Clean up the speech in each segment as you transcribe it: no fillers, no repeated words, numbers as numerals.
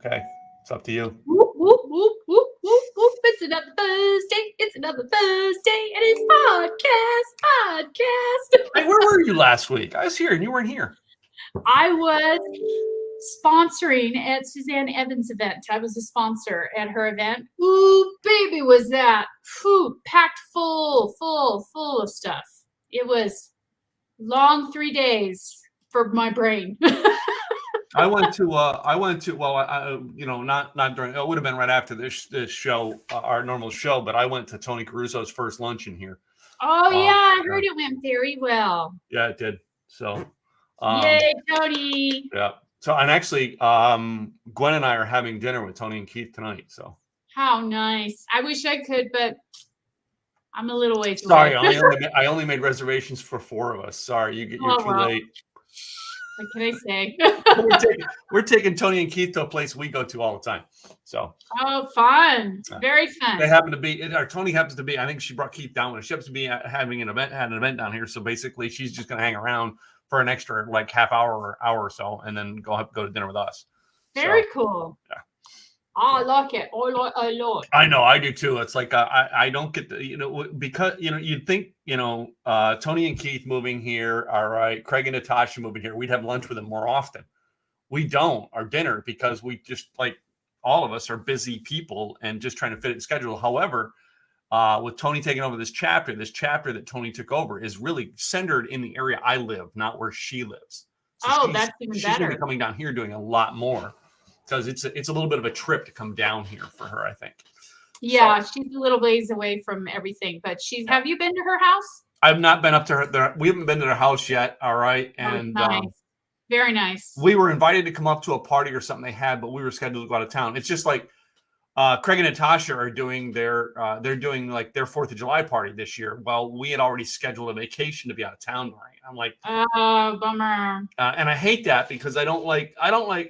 Okay, it's up to you. Whoop, whoop, whoop, whoop, whoop, whoop. It's another Thursday. It's another Thursday, and it's podcast. Hey, where were you last week? I was here and you weren't here. I was sponsoring at Suzanne Evans' event. I was a sponsor at her event. Ooh, baby, was that packed full of stuff. It was long 3 days for my brain. I went to well, not during, it would have been right after this show, our normal show, but I went to Tony Caruso's first luncheon here. Oh yeah, I heard it went very well. Yeah, it did. So yay, Tony. Yeah. So, and actually, Gwen and I are having dinner with Tony and Keith tonight. So how nice. I wish I could, but I'm a little ways away. Sorry, I only made reservations for 4 of us. Sorry, you're too late. What can I say? we're taking Tony and Keith to a place we go to all the time. So fun. Very fun. They happen to be, or Tony happens to be, I think she brought Keith down with her. She happens to be having an event down here. So basically she's just gonna hang around for an extra like half hour or hour or so, and then go to dinner with us. Very cool. Yeah. I like it. I like. I know, I do too. It's like I don't get the because you'd think Tony and Keith moving here, all right, Craig and Natasha moving here, we'd have lunch with them more often. We don't, our dinner, because we just like all of us are busy people and just trying to fit it in schedule. However, with Tony taking over this chapter that Tony took over is really centered in the area I live, not where she lives. So that's even better. She's going to be coming down here doing a lot more because it's a little bit of a trip to come down here for her, I think. Yeah, so, she's a little ways away from everything, but have you been to her house? I've not been up to her. We haven't been to their house yet. All right. And nice. Very nice. We were invited to come up to a party or something they had, but we were scheduled to go out of town. It's just like Craig and Natasha are doing they're doing like their 4th of July party this year. Well, we had already scheduled a vacation to be out of town. Right? I'm like, oh, bummer. And I hate that because I don't like,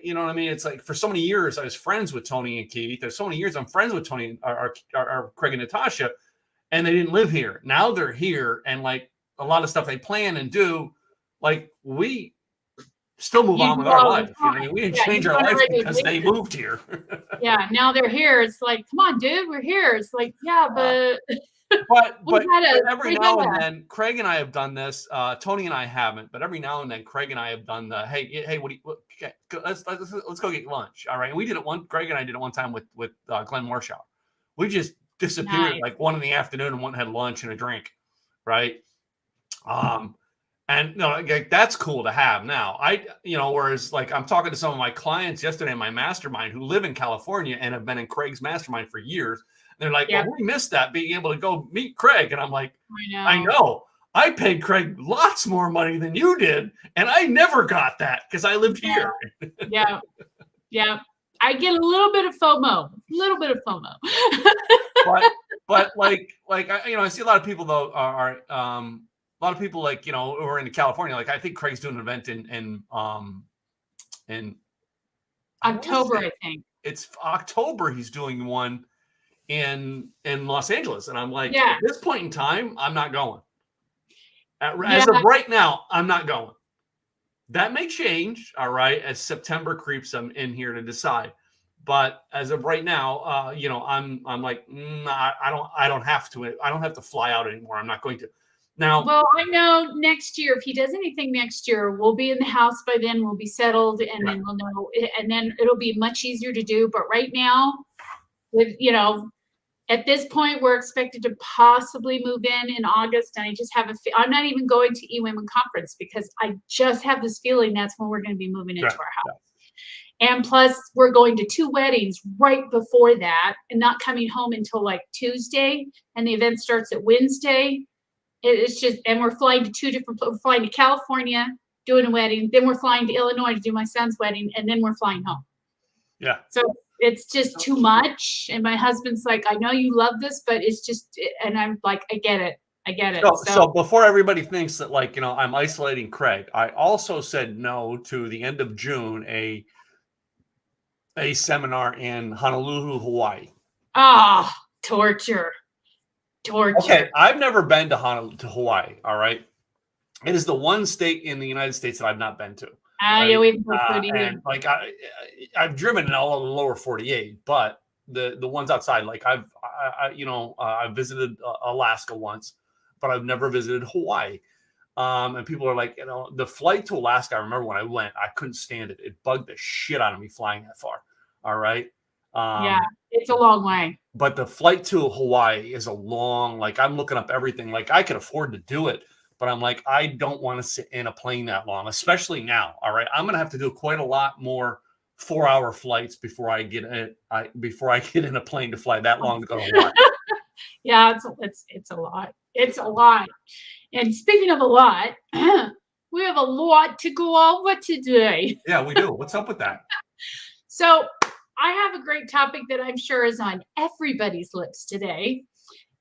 you know what I mean? It's like for so many years I was friends with Tony and Keith. There's so many years I'm friends with Tony, our Craig and Natasha, and they didn't live here. Now they're here, and like a lot of stuff they plan and do, like we still move on with our life. You know, I mean, we didn't change our life because they moved here. Yeah, now they're here. It's like, come on, dude, we're here. It's like, yeah, but every now and then, Craig and I have done this. Tony and I haven't, but every now and then, Craig and I have done the hey, let's go get lunch. All right, and we did it Craig and I did it one time with Glenn Marshall. We just disappeared like 1 in the afternoon and went and had lunch and a drink, right? And like, that's cool to have now. Whereas like I'm talking to some of my clients yesterday in my mastermind who live in California and have been in Craig's mastermind for years. They're like, well, we missed that being able to go meet Craig. And I'm like, I know. I paid Craig lots more money than you did, and I never got that because I lived here. Yeah. I get a little bit of FOMO. but like I see a lot of people though are a lot of people like who are in California. Like I think Craig's doing an event in October. I think it's October. He's doing one in Los Angeles, and I'm like, at this point in time, I'm not going. As of right now, I'm not going. That may change, all right, as September creeps in here to decide. But as of right now, I'm like, I don't have to. I don't have to fly out anymore. I'm not going to. Now, well, I know next year, if he does anything next year, we'll be in the house by then. We'll be settled, and then we'll know, and then it'll be much easier to do. But right now, with at this point, we're expected to possibly move in August, and I just have I'm not even going to eWomen conference because I just have this feeling that's when we're going to be moving into our house. And plus, we're going to 2 weddings right before that, and not coming home until like Tuesday, and the event starts at Wednesday. It's just, and we're flying to we're flying to California, doing a wedding, then we're flying to Illinois to do my son's wedding, and then we're flying home. Yeah. So it's just too much. And my husband's like, I know you love this, but it's just, and I'm like, I get it. So before everybody thinks that I'm isolating Craig, I also said no to the end of June, a seminar in Honolulu, Hawaii. Torture. Okay, I've never been to Hawaii. All right, it is the one state in the United States that I've not been to. Yeah, right? we haven't booked food either. And like I've driven in all of the lower 48, but the ones outside, like I've visited Alaska once, but I've never visited Hawaii. And people are like, the flight to Alaska, I remember when I went, I couldn't stand it. It bugged the shit out of me flying that far. All right. Yeah, it's a long way. But the flight to Hawaii is a long, like I'm looking up everything. Like I could afford to do it, but I'm like, I don't want to sit in a plane that long, especially now. All right. I'm going to have to do quite a lot more 4-hour flights before I get in a plane to fly that long to go to Hawaii. Yeah, it's a lot. It's a lot. And speaking of a lot, we have a lot to go over today. Yeah, we do. What's up with that? So I have a great topic that I'm sure is on everybody's lips today,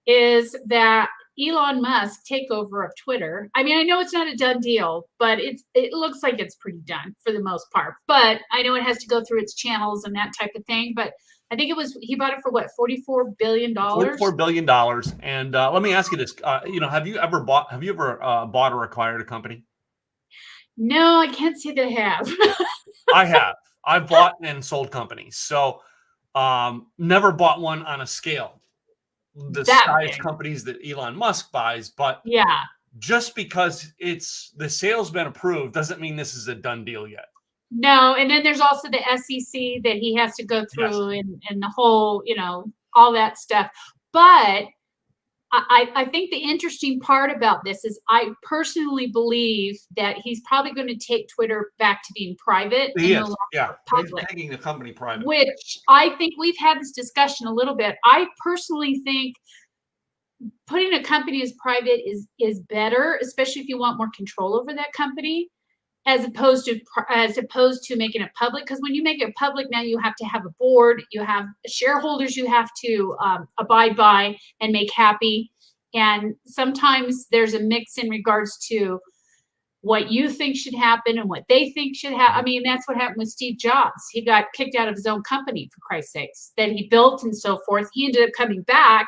is that Elon Musk takeover of Twitter. I mean, I know it's not a done deal, but it looks like it's pretty done for the most part. But I know it has to go through its channels and that type of thing. But I think he bought it for what, $44 billion? $44 billion. And let me ask you this: have you ever bought or acquired a company? No, I can't say that I have. I have. I've bought and sold companies. So never bought one on a scale the size companies that Elon Musk buys, but yeah, just because the sale's been approved doesn't mean this is a done deal yet. No, and then there's also the SEC that he has to go through, yes, and the whole, all that stuff. But I think the interesting part about this is I personally believe that he's probably going to take Twitter back to being private. He is, yeah, public. He's taking the company private. Which I think we've had this discussion a little bit. I personally think putting a company as private is better, especially if you want more control over that company, as opposed to making it public. Because when you make it public, now you have to have a board, you have shareholders you have to abide by and make happy. And sometimes there's a mix in regards to what you think should happen and what they think should happen. I mean, that's what happened with Steve Jobs. He got kicked out of his own company, for Christ's sakes, that he built and so forth. He ended up coming back.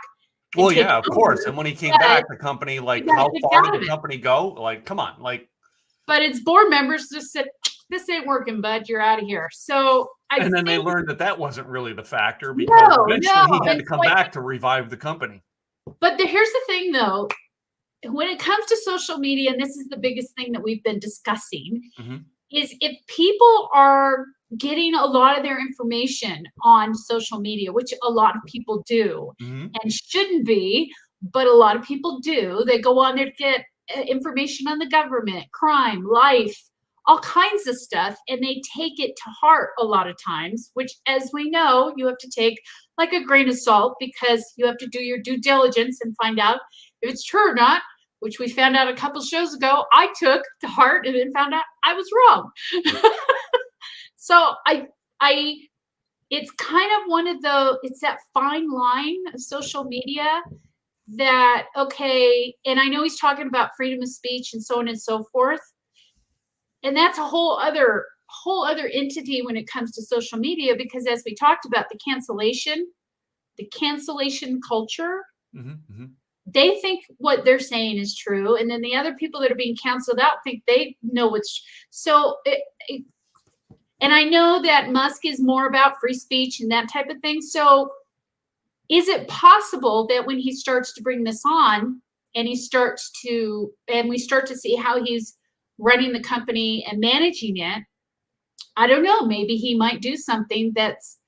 Well, yeah, of course. And when he came back, the company, like, how far did the company go? Like, come on, like. But its board members just said, "This ain't working, bud. You're out of here." So and then they learned that wasn't really the factor, because eventually he had to come back to revive the company. But here's the thing, though. When it comes to social media, and this is the biggest thing that we've been discussing, is if people are getting a lot of their information on social media, which a lot of people do and shouldn't be, but a lot of people do. They go on there to get information on the government, crime, life, all kinds of stuff, and they take it to heart a lot of times, which, as we know, you have to take like a grain of salt, because you have to do your due diligence and find out if it's true or not, which we found out a couple shows ago. I took to heart and then found out I was wrong. So it's kind of it's that fine line of social media that, okay, and I know he's talking about freedom of speech and so on and so forth. And that's a whole other entity when it comes to social media, because as we talked about, the cancellation culture, they think what they're saying is true. And then the other people that are being canceled out think they know what's so. And I know that Musk is more about free speech and that type of thing. So is it possible that when he starts to bring this on and we start to see how he's running the company and managing it, I don't know, maybe he might do something that's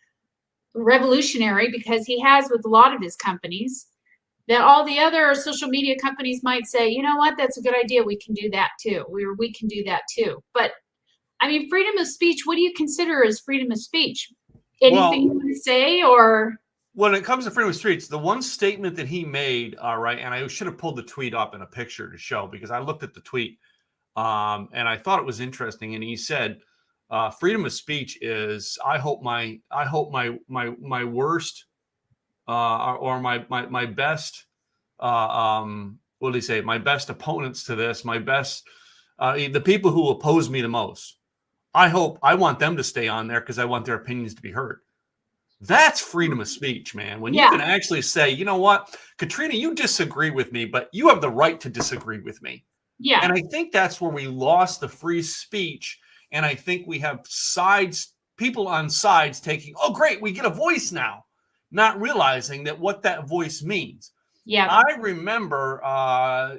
revolutionary, because he has with a lot of his companies, that all the other social media companies might say, you know what, that's a good idea. We can do that too. We can do that too. But I mean, freedom of speech, what do you consider as freedom of speech? Anything you want to say? Or when it comes to freedom of speech, the one statement that he made, all right, and I should have pulled the tweet up in a picture to show, because I looked at the tweet and I thought it was interesting. And he said, freedom of speech is, I hope my worst or my best, what did he say? My best opponents to this, my best, the people who oppose me the most, I want them to stay on there, because I want their opinions to be heard. That's freedom of speech, man. When you can actually say, you know what, Katrina, you disagree with me, but you have the right to disagree with me. Yeah. And I think that's where we lost the free speech And I think we have people on sides taking, oh, great, we get a voice now, not realizing that what that voice means. Yeah. I remember,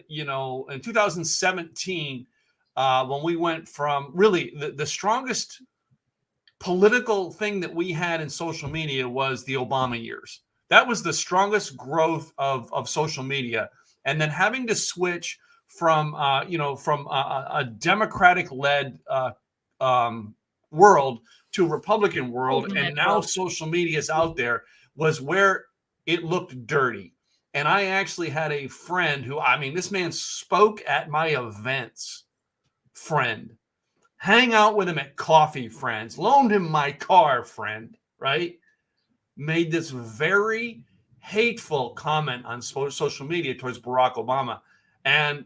in 2017, when we went from really the strongest political thing that we had in social media was the Obama years. That was the strongest growth of social media. And then having to switch from, a Democratic-led world to a Republican world, and now social media is out there, was where it looked dirty. And I actually had a friend who, this man spoke at my events, friend, hang out with him at coffee, friends, loaned him my car, friend, right? Made this very hateful comment on social media towards Barack Obama. And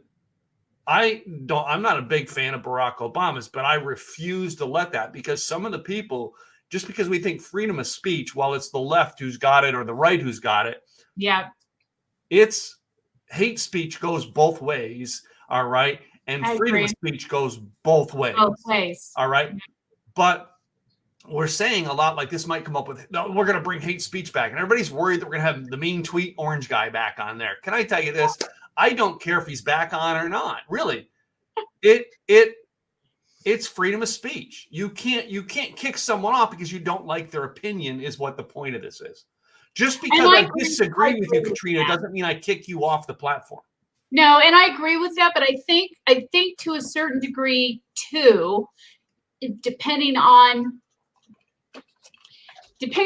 I'm not a big fan of Barack Obama's, but I refuse to let that, because some of the people, just because we think freedom of speech, while it's the left who's got it or the right who's got it, yeah, it's hate speech goes both ways. All right. And freedom of speech goes both ways. Both ways. All right. But we're saying a lot like this might come up with, no, we're going to bring hate speech back. And everybody's worried that we're going to have the mean tweet orange guy back on there. Can I tell you this? I don't care if he's back on or not. Really. It's freedom of speech. You can't kick someone off because you don't like their opinion, is what the point of this is. Just because I disagree with you, Katrina, doesn't mean I kick you off the platform. No, and I agree with that, but I think to a certain degree too, depending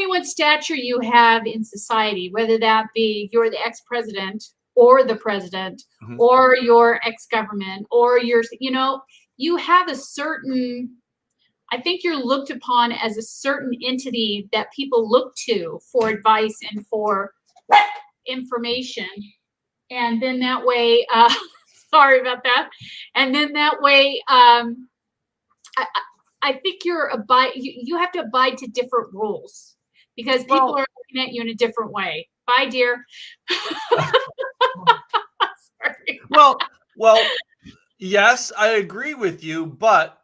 what stature you have in society, whether that be you're the ex-president or the president, mm-hmm. or your ex-government, or you have a certain, I think you're looked upon as a certain entity that people look to for advice and for information. And then that way, sorry about that. And then that way, I think you have to abide to different rules, because people are looking at you in a different way. Bye, dear. Sorry. Well, yes, I agree with you, but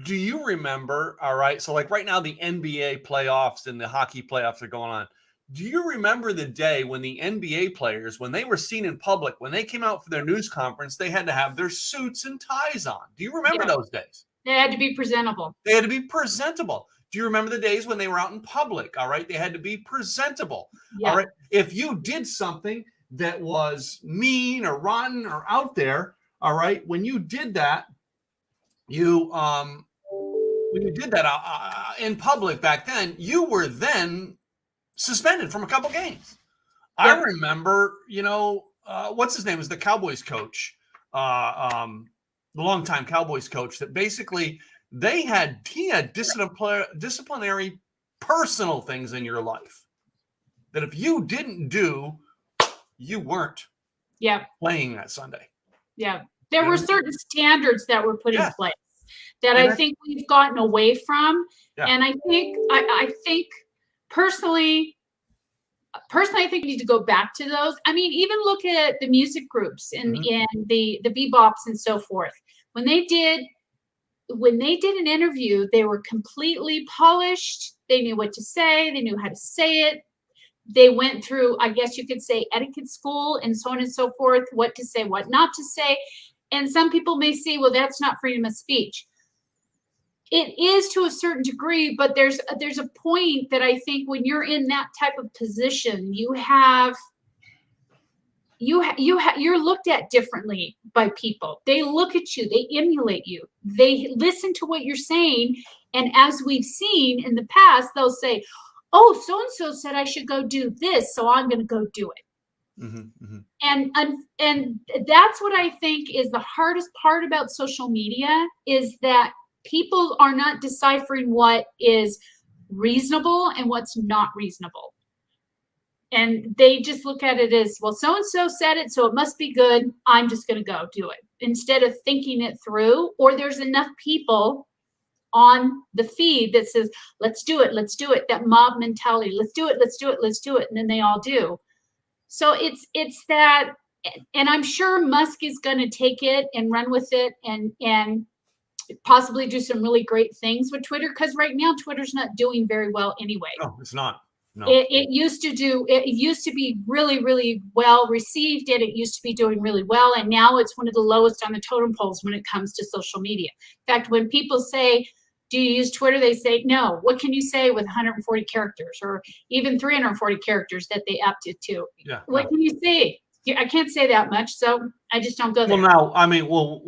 do you remember, all right, so like right now the NBA playoffs and the hockey playoffs are going on. Do you remember the day when the NBA players, when they were seen in public, when they came out for their news conference, they had to have their suits and ties on? Do you remember those days? They had to be presentable. They had to be presentable. Do you remember the days when they were out in public? All right. They had to be presentable. Yeah. All right. If you did something that was mean or rotten or out there, all right, when you did that, in public back then, you were then suspended from a couple games. Yeah. I remember, what's his name was the Cowboys coach, the longtime Cowboys coach, that basically he had disciplinary personal things in your life that if you didn't do, you weren't playing that Sunday. Yeah. There were certain standards that were put in place that I think we've gotten away from. Yeah. And I think personally, I think we need to go back to those. I mean, even look at the music groups and the bebops and so forth. When they did an interview, they were completely polished. They knew what to say. They knew how to say it. They went through, I guess you could say, etiquette school and so on and so forth, what to say, what not to say. And some people may say, well, that's not freedom of speech. It is to a certain degree, but there's a point that I think when you're in that type of position, you're looked at differently by people. They look at you, they emulate you, they listen to what you're saying, and as we've seen in the past, they'll say, "Oh, so and so said I should go do this, so I'm going to go do it." Mm-hmm, mm-hmm. And that's what I think is the hardest part about social media, is that people are not deciphering what is reasonable and what's not reasonable. And they just look at it as, well, so-and-so said it, so it must be good. I'm just going to go do it, instead of thinking it through. Or there's enough people on the feed that says, let's do it. That mob mentality. Let's do it. And then they all do. So it's that, and I'm sure Musk is going to take it and run with it and possibly do some really great things with Twitter, because right now Twitter's not doing very well anyway. No, it's not. No. It used to be really, really well received, and it used to be doing really well. And now it's one of the lowest on the totem poles when it comes to social media. In fact, when people say, do you use Twitter? They say, no. What can you say with 140 characters or even 340 characters that they upped it to? Yeah. What can you say? I can't say that much, so I just don't go there. Well, now, I mean, what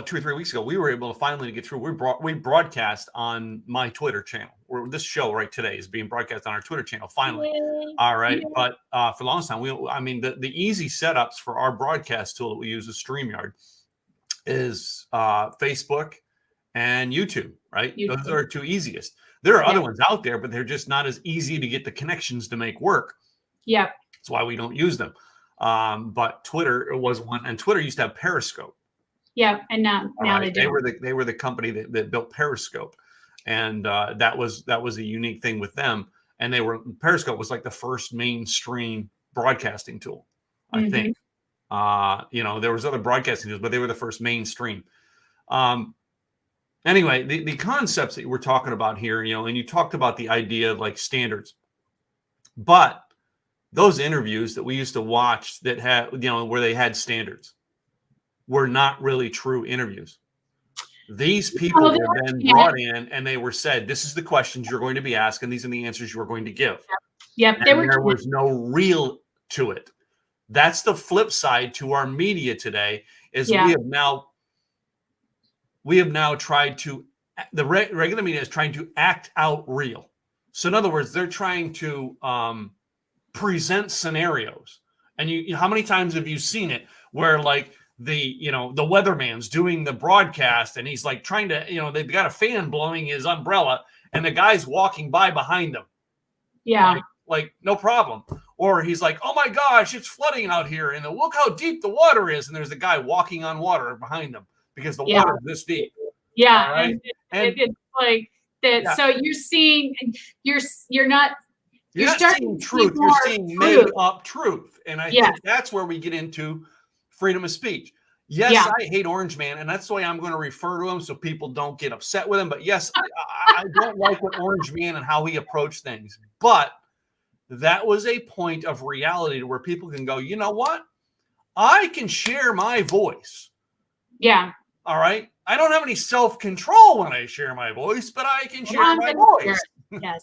2 or 3 weeks ago, we were able to finally get through. We broadcast on my Twitter channel. Where this show right today is being broadcast on our Twitter channel. Finally, Yay. all right. Yay. But for the longest time, the easy setups for our broadcast tool that we use is StreamYard, is Facebook and YouTube. Right, those are our two easiest. There are other ones out there, but they're just not as easy to get the connections to make work. Yeah. That's why we don't use them. But Twitter was one, and Twitter used to have Periscope. Yeah, and now they do. They were the company that built Periscope, and that was a unique thing with them. And Periscope was like the first mainstream broadcasting tool, I think. There was other broadcasting tools, but they were the first mainstream. Anyway, the concepts that we're talking about here, and you talked about the idea of like standards, but those interviews that we used to watch that had, where they had standards were not really true interviews. These people were then brought in and they were said, this is the questions you're going to be asked, and these are the answers you're going to give. Yep. There was no real to it. That's the flip side to our media today is we have now tried to, the regular media is trying to act out real. So in other words, they're trying to present scenarios. And how many times have you seen it where like the weatherman's doing the broadcast and he's like trying to, they've got a fan blowing his umbrella and the guy's walking by behind them. Yeah. Like no problem. Or he's like, oh my gosh, it's flooding out here. And look how deep the water is. And there's a guy walking on water behind them because the water is this deep. Yeah. Right? And it's like that. Yeah. So you're seeing, you're not seeing truth. You're seeing made up truth. And I think that's where we get into freedom of speech. Yes, I hate Orange Man, and that's the way I'm going to refer to him so people don't get upset with him. But yes, I don't like what Orange Man and how he approached things. But that was a point of reality to where people can go, you know what? I can share my voice. Yeah. All right. I don't have any self-control when I share my voice, but I can share my voice. Yes.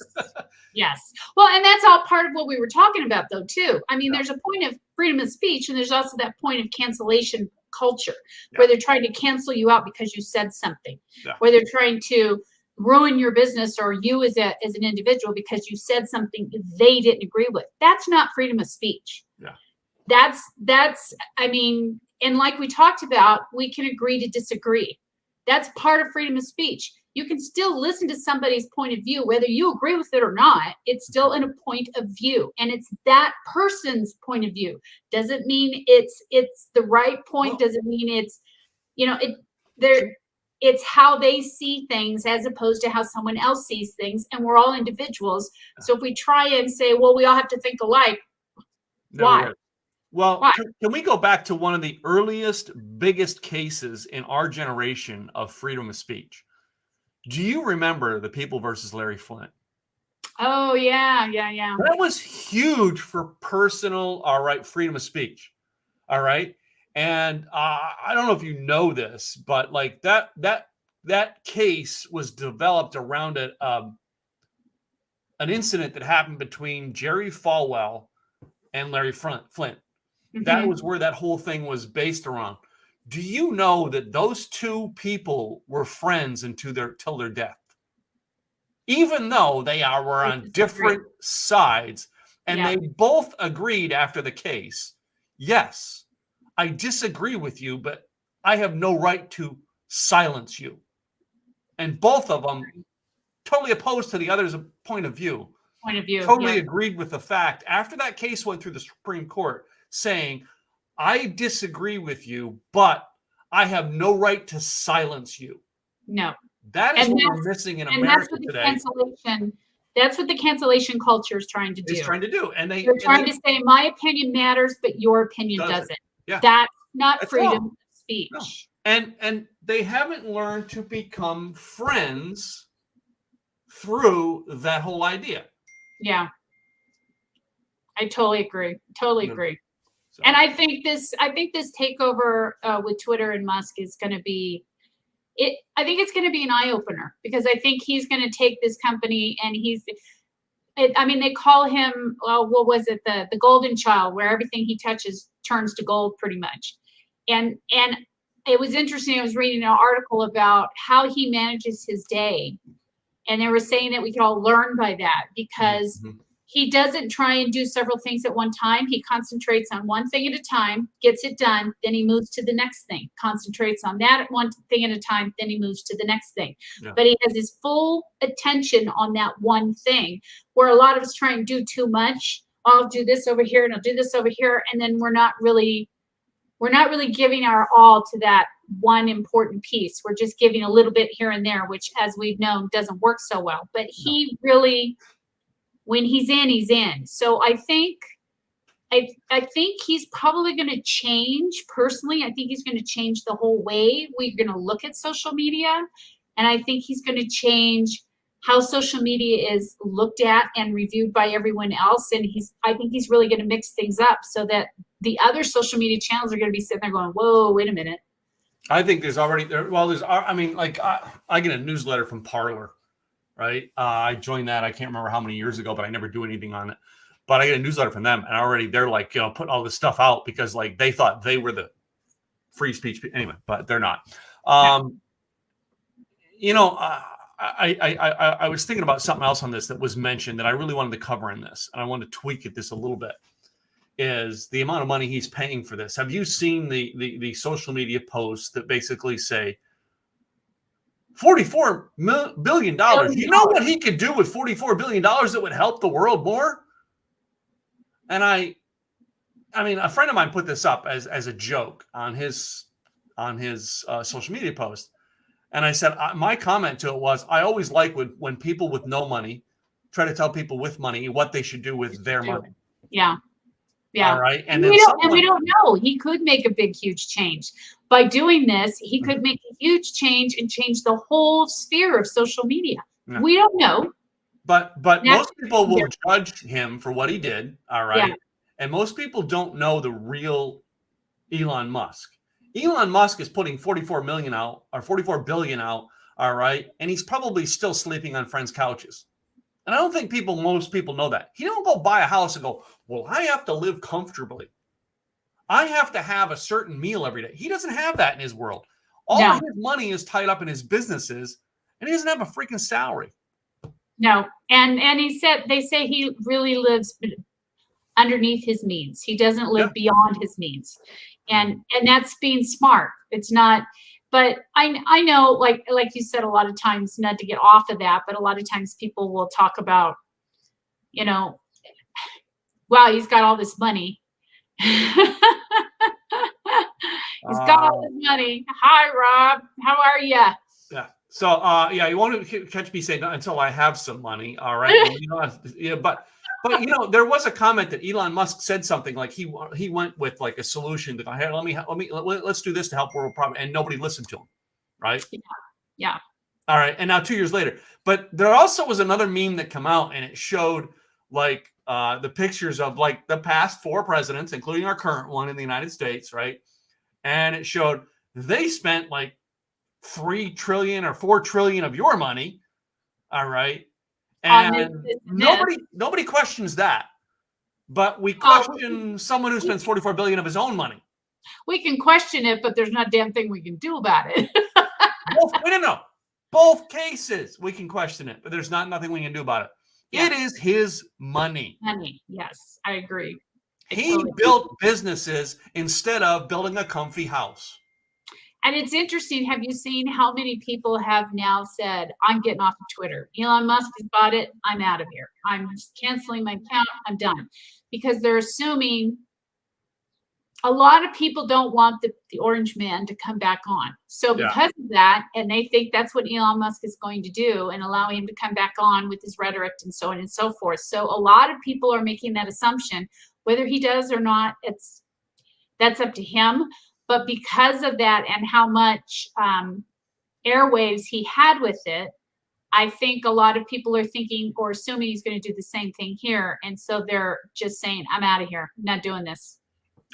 Yes. Well, and that's all part of what we were talking about, though, too. I mean, there's a point of freedom of speech, and there's also that point of cancellation culture where they're trying to cancel you out because you said something, where they're trying to ruin your business or you as an individual because you said something they didn't agree with. That's not freedom of speech. Yeah. That's, I mean, and like we talked about, we can agree to disagree. That's part of freedom of speech. You can still listen to somebody's point of view, whether you agree with it or not. It's still in a point of view, and it's that person's point of view. Doesn't mean it's the right point. Doesn't mean it's, it's how they see things as opposed to how someone else sees things. And we're all individuals. So if we try and say, well, we all have to think alike, why? Well, can we go back to one of the earliest, biggest cases in our generation of freedom of speech? Do you remember the People versus Larry Flint? Oh, yeah. That was huge for personal, freedom of speech. All right. And I don't know if you know this, but like that case was developed around an incident that happened between Jerry Falwell and Larry Flint. Mm-hmm. That was where that whole thing was based around. Do you know that those two people were friends till their death? Even though they were on different sides, and they both agreed after the case, yes, I disagree with you, but I have no right to silence you. And both of them totally opposed to the other's point of view. Totally agreed with the fact after that case went through the Supreme Court saying, I disagree with you, but I have no right to silence you. No. That is what we're missing in America today. That's what the cancellation culture is trying to do. It's trying to do. And they're trying to say my opinion matters, but your opinion doesn't. Yeah. That's not freedom of speech. No. And they haven't learned to become friends through that whole idea. Yeah. I totally agree. Totally You know, agree. so. And I think this takeover with Twitter and Musk is going to be it. I think it's going to be an eye opener because I think he's going to take this company and I mean, they call him, what was it? The golden child, where everything he touches turns to gold pretty much. And it was interesting. I was reading an article about how he manages his day. And they were saying that we could all learn by that because he doesn't try and do several things at one time. He concentrates on one thing at a time, gets it done, then he moves to the next thing, concentrates on that one thing at a time, then he moves to the next thing. Yeah. But he has his full attention on that one thing, where a lot of us try and do too much. I'll do this over here and I'll do this over here, and then we're not really giving our all to that one important piece. We're just giving a little bit here and there, which, as we've known, doesn't work so well. But he really, when he's in, he's in. So I think he's probably going to change. Personally, I think he's going to change the whole way we're going to look at social media. And I think he's going to change how social media is looked at and reviewed by everyone else. And I think he's really going to mix things up so that the other social media channels are going to be sitting there going, whoa, wait a minute. I think there's already, I mean, like I get a newsletter from Parler, right? I joined that. I can't remember how many years ago, but I never do anything on it. But I get a newsletter from them, and already they're like, putting all this stuff out because like they thought they were the free speech anyway, but they're not. I was thinking about something else on this that was mentioned that I really wanted to cover in this, and I wanted to tweak this a little bit. Is the amount of money he's paying for this? Have you seen the social media posts that basically say $44 billion? You know what he could do with $44 billion that would help the world more? And I mean, a friend of mine put this up as a joke on his social media post. And I said, my comment to it was, I always like when people with no money try to tell people with money what they should do with their money. Yeah. Yeah. All right. And we don't know. He could make a big, huge change. By doing this, he could make a huge change and change the whole sphere of social media. Yeah. We don't know. But most people will judge him for what he did. All right. Yeah. And most people don't know the real Elon Musk. Elon Musk is putting 44 billion out. All right. And he's probably still sleeping on friends' couches. And I don't think most people know that. He don't go buy a house and go, well, I have to live comfortably. I have to have a certain meal every day. He doesn't have that in his world. All of his money is tied up in his businesses, and he doesn't have a freaking salary. No. And they say he really lives underneath his means. He doesn't live beyond his means. And that's being smart. It's not. But I know, like you said, a lot of times, not to get off of that, but a lot of times people will talk about, wow, he's got all this money. He's got all this money. Hi, Rob. How are you? Yeah. So, you won't catch me saying until I have some money. All right. But there was a comment that Elon Musk said something like he went with like a solution to go, hey, let's do this to help world problem, and nobody listened to him, right? Yeah. All right, and now 2 years later, but there also was another meme that came out, and it showed like the pictures of like the past 4 presidents, including our current one in the United States, right? And it showed they spent like 3 trillion or 4 trillion of your money, all right. And nobody questions that, but we question someone who spends 44 billion of his own money. We can question it, but there's not a damn thing we can do about it. Both cases we can question it, but there's nothing we can do about it. Yeah. It is his money. Money, yes, I agree. He built businesses instead of building a comfy house. And it's interesting. Have you seen how many people have now said, I'm getting off of Twitter. Elon Musk has bought it. I'm out of here. I'm just canceling my account. I'm done. Because they're assuming a lot of people don't want the orange man to come back on. So because of that, and they think that's what Elon Musk is going to do and allow him to come back on with his rhetoric and so on and so forth. So a lot of people are making that assumption. Whether he does or not, that's up to him. But because of that and how much airwaves he had with it, I think a lot of people are thinking or assuming he's going to do the same thing here. And so they're just saying, I'm out of here. I'm not doing this.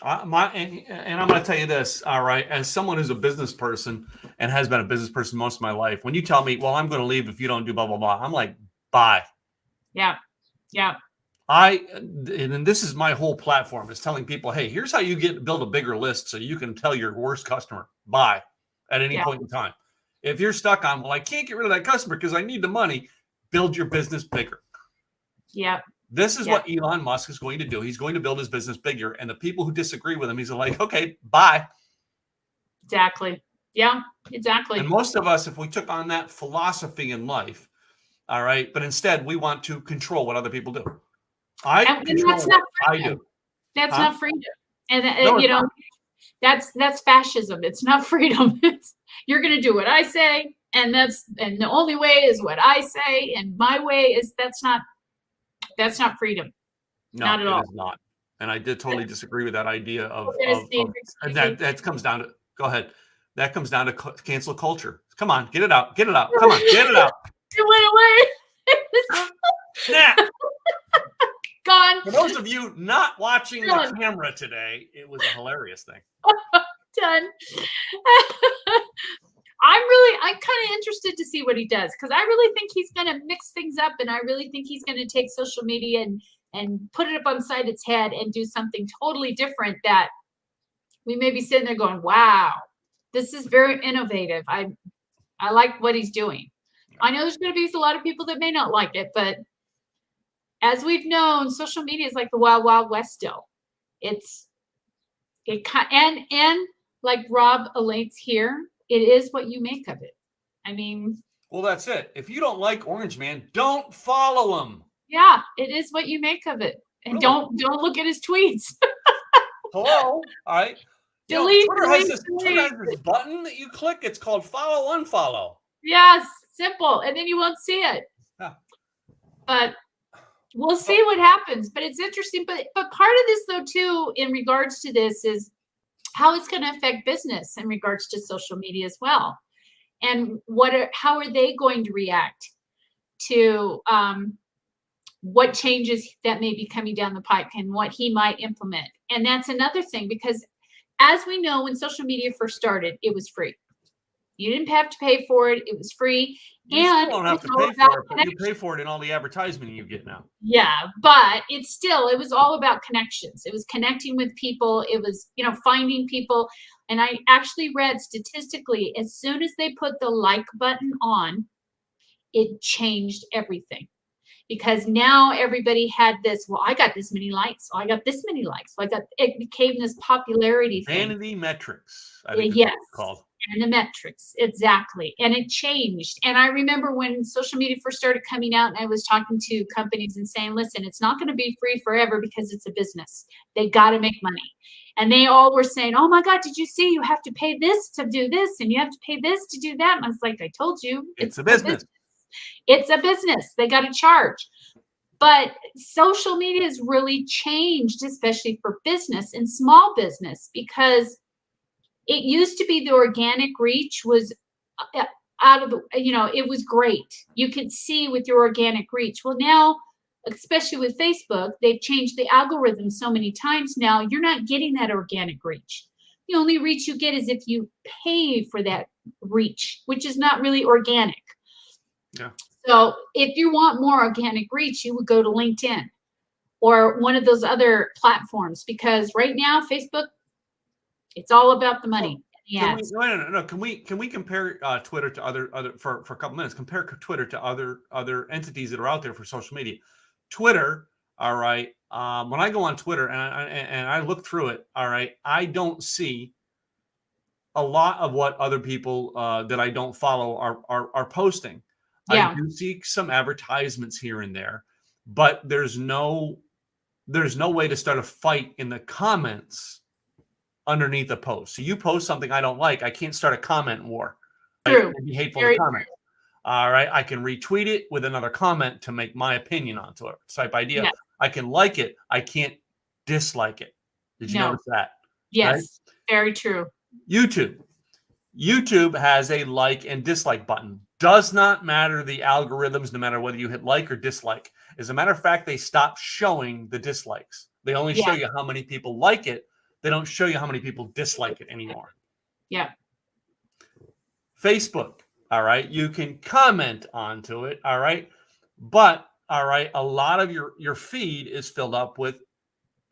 And I'm going to tell you this, all right, as someone who's a business person and has been a business person most of my life, when you tell me, well, I'm going to leave if you don't do blah, blah, blah, I'm like, bye. Yeah. Yeah. And this is my whole platform is telling people, hey, here's how you build a bigger list so you can tell your worst customer bye at any point in time. If you're stuck on, well, I can't get rid of that customer because I need the money, build your business bigger. Yeah. This is what Elon Musk is going to do. He's going to build his business bigger. And the people who disagree with him, he's like, okay, bye. Exactly. Yeah, exactly. And most of us, if we took on that philosophy in life, all right, but instead we want to control what other people do. And that's not I do. That's not freedom. And no, you know, that's fascism. It's not freedom. You're going to do what I say, and the only way is what I say, and my way is that's not freedom. No, not at all. It is not. And I did totally disagree with that idea of that comes down to, go ahead. That comes down to cancel culture. Come on, get it out. Get it out. Come on, get it out. It went away. Nah. Gone. For those of you not watching the camera today, it was a hilarious thing. Done. I'm kind of interested to see what he does, because I really think he's going to mix things up, and I really think he's going to take social media and put it up on side its head and do something totally different that we may be sitting there going, wow, this is very innovative. I like what he's doing. I know there's going to be a lot of people that may not like it, but as we've known, social media is like the wild, wild west still. And like Rob Alates here, it is what you make of it. I mean, well, that's it. If you don't like Orange Man, don't follow him. Yeah, it is what you make of it. And don't look at his tweets. Hello. All right. Delete. Twitter has this button that you click. It's called follow, unfollow. Yes, simple. And then you won't see it. Yeah. But we'll see what happens. But it's interesting. But part of this, though, too, in regards to this is how it's going to affect business in regards to social media as well. And how are they going to react to what changes that may be coming down the pipe and what he might implement. And that's another thing, because as we know, when social media first started, it was free. You didn't have to pay for it. It was free. You still don't have to pay for it, but you pay for it in all the advertisement you get now. Yeah, but it was all about connections. It was connecting with people. It was, finding people. And I actually read statistically, as soon as they put the like button on, it changed everything. Because now everybody had this, well, I got this many likes. Oh, I got this many likes. So it became this popularity thing. Vanity metrics, I think yes, it's called. And the metrics, exactly. And it changed. And I remember when social media first started coming out, and I was talking to companies and saying, listen, it's not going to be free forever because it's a business. They got to make money. And they all were saying, oh my God, did you see? You have to pay this to do this, and you have to pay this to do that. And I was like, I told you. It's a business. It's a business. They got to charge. But social media has really changed, especially for business and small business, because it used to be the organic reach was out of the, it was great. You could see with your organic reach. Well, now, especially with Facebook, they've changed the algorithm so many times now, you're not getting that organic reach. The only reach you get is if you pay for that reach, which is not really organic. Yeah. So if you want more organic reach, you would go to LinkedIn or one of those other platforms, because right now Facebook, it's all about the money. No. Can we compare Twitter to other for a couple minutes? Compare Twitter to other entities that are out there for social media. Twitter, all right. When I go on Twitter and I look through it, all right, I don't see a lot of what other people that I don't follow are posting. Yeah. I do see some advertisements here and there, but there's no way to start a fight in the comments underneath a post. So you post something I don't like, I can't start a comment war. True. I'd be hateful in comments. All right. I can retweet it with another comment to make my opinion onto it. Type idea. Yeah. I can like it. I can't dislike it. Did you notice that? Yes. Right? Very true. YouTube. YouTube has a like and dislike button. Does not matter the algorithms, no matter whether you hit like or dislike. As a matter of fact, they stop showing the dislikes. They only show you how many people like it. They don't show you how many people dislike it anymore. Yeah. Facebook, all right, you can comment onto it, all right, but all right, a lot of your feed is filled up with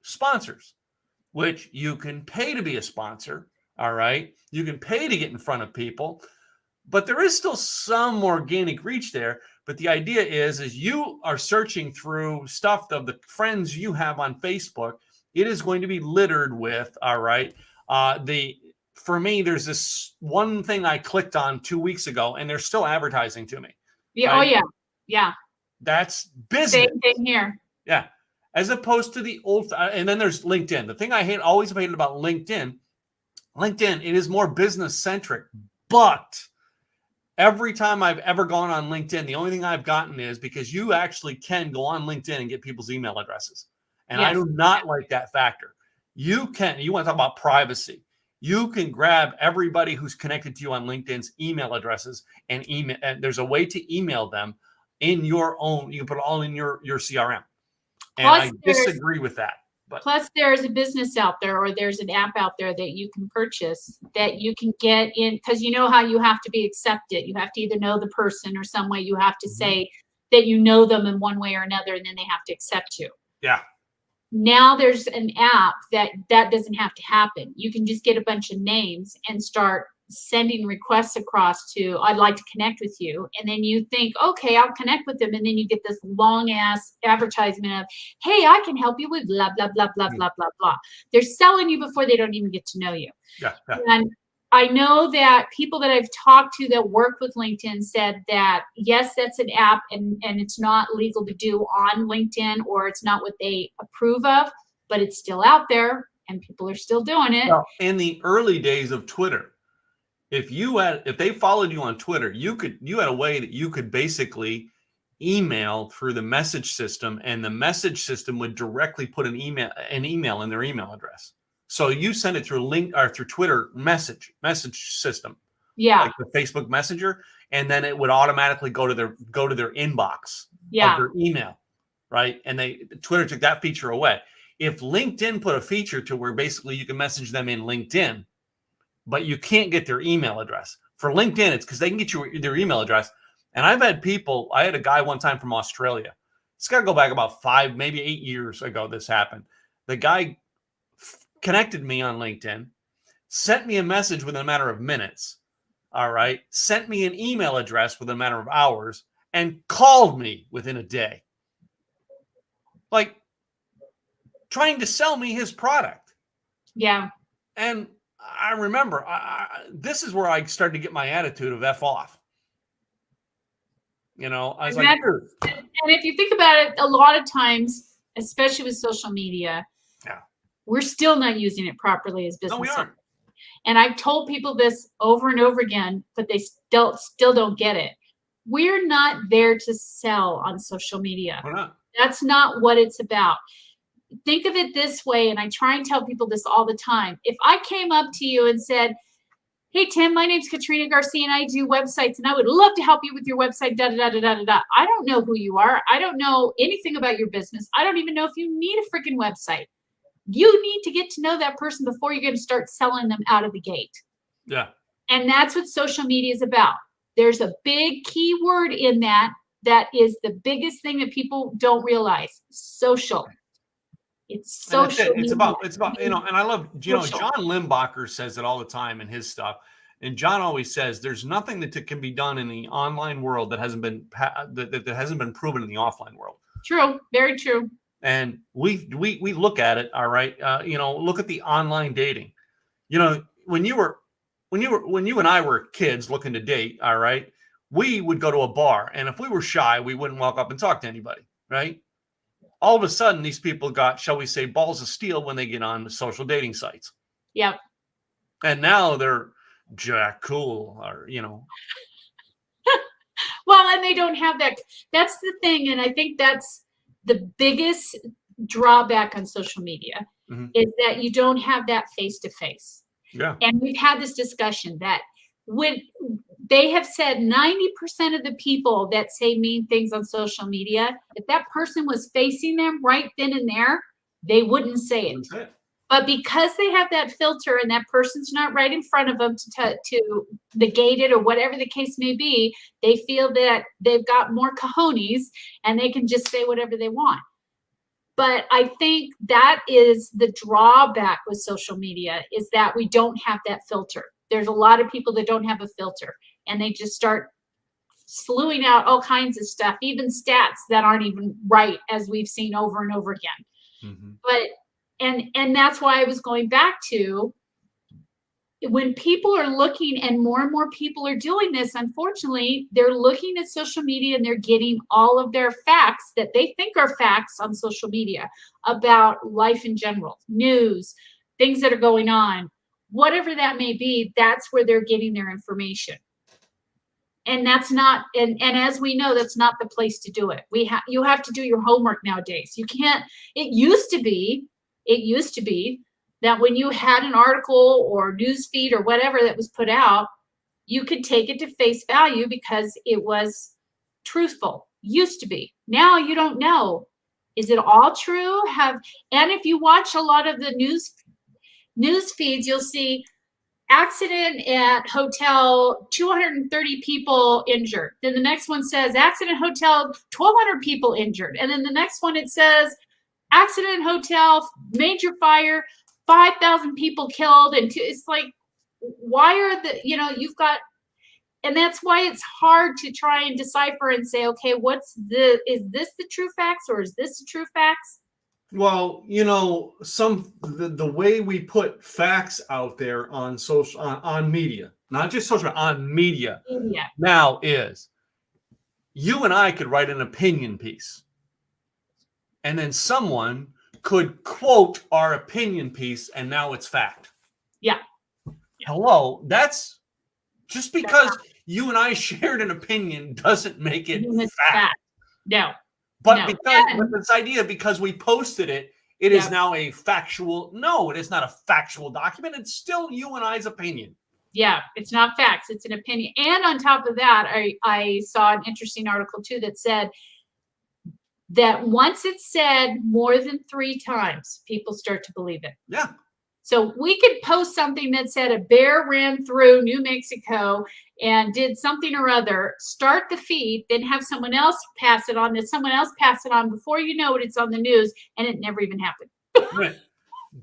sponsors, which you can pay to be a sponsor, all right, you can pay to get in front of people, but there is still some organic reach there. But the idea is you are searching through stuff of the friends you have on Facebook, it is going to be littered with, all right, for me, there's this one thing I clicked on 2 weeks ago, and they're still advertising to me. Yeah. Right? Oh, yeah. Yeah. That's business. Same thing here. Yeah. As opposed to the old, and then there's LinkedIn. The thing I always hated about LinkedIn, it is more business centric. But every time I've ever gone on LinkedIn, the only thing I've gotten is because you actually can go on LinkedIn and get people's email addresses. And I do not like that factor. You want to talk about privacy. You can grab everybody who's connected to you on LinkedIn's email addresses and email. And there's a way to email them in your own. You can put it all in your CRM. And I disagree with that. But plus, there's a business out there, or there's an app out there that you can purchase that you can get in, because you know how you have to be accepted. You have to either know the person or some way. You have to say that you know them in one way or another, and then they have to accept you. Yeah. Now there's an app that doesn't have to happen. You can just get a bunch of names and start sending requests across to, I'd like to connect with you. And then you think, okay, I'll connect with them. And then you get this long ass advertisement of, hey, I can help you with blah, blah, blah, blah, blah, blah, blah. They're selling you before they don't even get to know you. Yeah. And I know that people that I've talked to that work with LinkedIn said that, yes, that's an app and it's not legal to do on LinkedIn, or it's not what they approve of, but it's still out there and people are still doing it. Well, in the early days of Twitter, if they followed you on Twitter, you had a way that you could basically email through the message system, and the message system would directly put an email in their email address. So you send it through through Twitter message system, like the Facebook Messenger, and then it would automatically go to their inbox of their email, right? And Twitter took that feature away. If LinkedIn put a feature to where basically you can message them in LinkedIn, but you can't get their email address. For LinkedIn, it's because they can get you their email address. And I had a guy one time from Australia. It's got to go back about 5, maybe 8 years ago this happened. The guy connected me on LinkedIn, sent me a message within a matter of minutes, all right, sent me an email address within a matter of hours, and called me within a day. Like, trying to sell me his product. Yeah. And I remember, this is where I started to get my attitude of F off. You know, I was like, and if you think about it, a lot of times, especially with social media, we're still not using it properly as business. No, we aren't. And I've told people this over and over again, but they still don't get it. We're not there to sell on social media. We're not. That's not what it's about. Think of it this way, and I try and tell people this all the time. If I came up to you and said, hey, Tim, my name's Katrina Garcia, and I do websites, and I would love to help you with your website, da-da-da-da-da-da. I don't know who you are. I don't know anything about your business. I don't even know if you need a freaking website. You need to get to know that person before you're going to start selling them out of the gate. Yeah. And that's what social media is about. There's a big key word in that is the biggest thing that people don't realize. Social. It's social. It's about, and I love, John Limbacher says it all the time in his stuff. And John always says there's nothing that can be done in the online world that hasn't been proven in the offline world. True. Very true. And we look at it, all right. Look at the online dating. When you and I were kids looking to date, all right, we would go to a bar, and if we were shy, we wouldn't walk up and talk to anybody, right? All of a sudden, these people got, shall we say, balls of steel when they get on the social dating sites. Yep. And now they're jack cool, or Well, and they don't have that. That's the thing, and I think that's the biggest drawback on social media is that you don't have that face-to-face. Yeah. And we've had this discussion that when they have said 90% of the people that say mean things on social media, if that person was facing them right then and there, they wouldn't say it. That's it. But because they have that filter and that person's not right in front of them to negate it or whatever the case may be, they feel that they've got more cojones and they can just say whatever they want. But I think that is the drawback with social media, is that we don't have that filter. There's a lot of people that don't have a filter, and they just start slewing out all kinds of stuff, even stats that aren't even right, as we've seen over and over again. Mhm. But and that's why I was going back to, when people are looking, and more people are doing this, unfortunately, they're looking at social media and they're getting all of their facts that they think are facts on social media about life in general, news, things that are going on, whatever that may be. That's where they're getting their information. And that's not, and as we know, that's not the place to do it. You have to do your homework nowadays. You can't, it used to be that when you had an article or news feed or whatever that was put out, you could take it to face value because it was truthful. Used to be. Now you don't know. Is it all true? And if you watch a lot of the news feeds, you'll see accident at hotel, 230 people injured. Then the next one says accident hotel, 1,200 people injured. And then the next one, it says accident hotel, major fire, 5,000 people killed. And it's like, why are you've got, and that's why it's hard to try and decipher and say, okay, is this the true facts or is this the true facts? Well, the way we put facts out there on social, on media, not just social, on media now, is you and I could write an opinion piece, and then someone could quote our opinion piece, and now it's fact. Yeah. Hello, that's just because you and I shared an opinion doesn't make it fact. No. But with this idea, because we posted it, it is now a factual. No, it is not a factual document. It's still you and I's opinion. Yeah, it's not facts. It's an opinion. And on top of that, I saw an interesting article too that said that once it's said more than 3 times, people start to believe it. Yeah. So we could post something that said a bear ran through New Mexico and did something or other, start the feed, then have someone else pass it on, then someone else pass it on. Before you know it, it's on the news, and it never even happened. Right.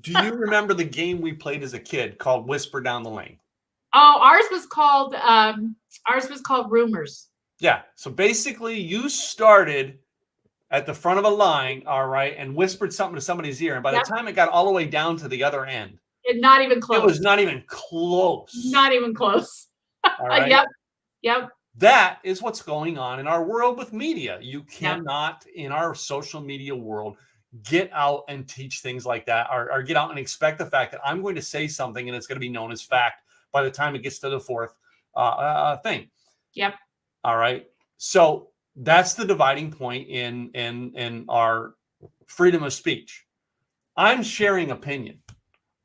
Do you remember the game we played as a kid called Whisper Down the Lane? Oh, ours was called Rumors. Yeah. So basically, you started at the front of a line, all right, and whispered something to somebody's ear. And by the time it got all the way down to the other end, not even close. It was not even close. Not even close. All right? Yep. That is what's going on in our world with media. You cannot, in our social media world, get out and teach things like that, or get out and expect the fact that I'm going to say something and it's going to be known as fact by the time it gets to the fourth thing. Yep. All right. So that's the dividing point in our freedom of speech. I'm sharing opinion.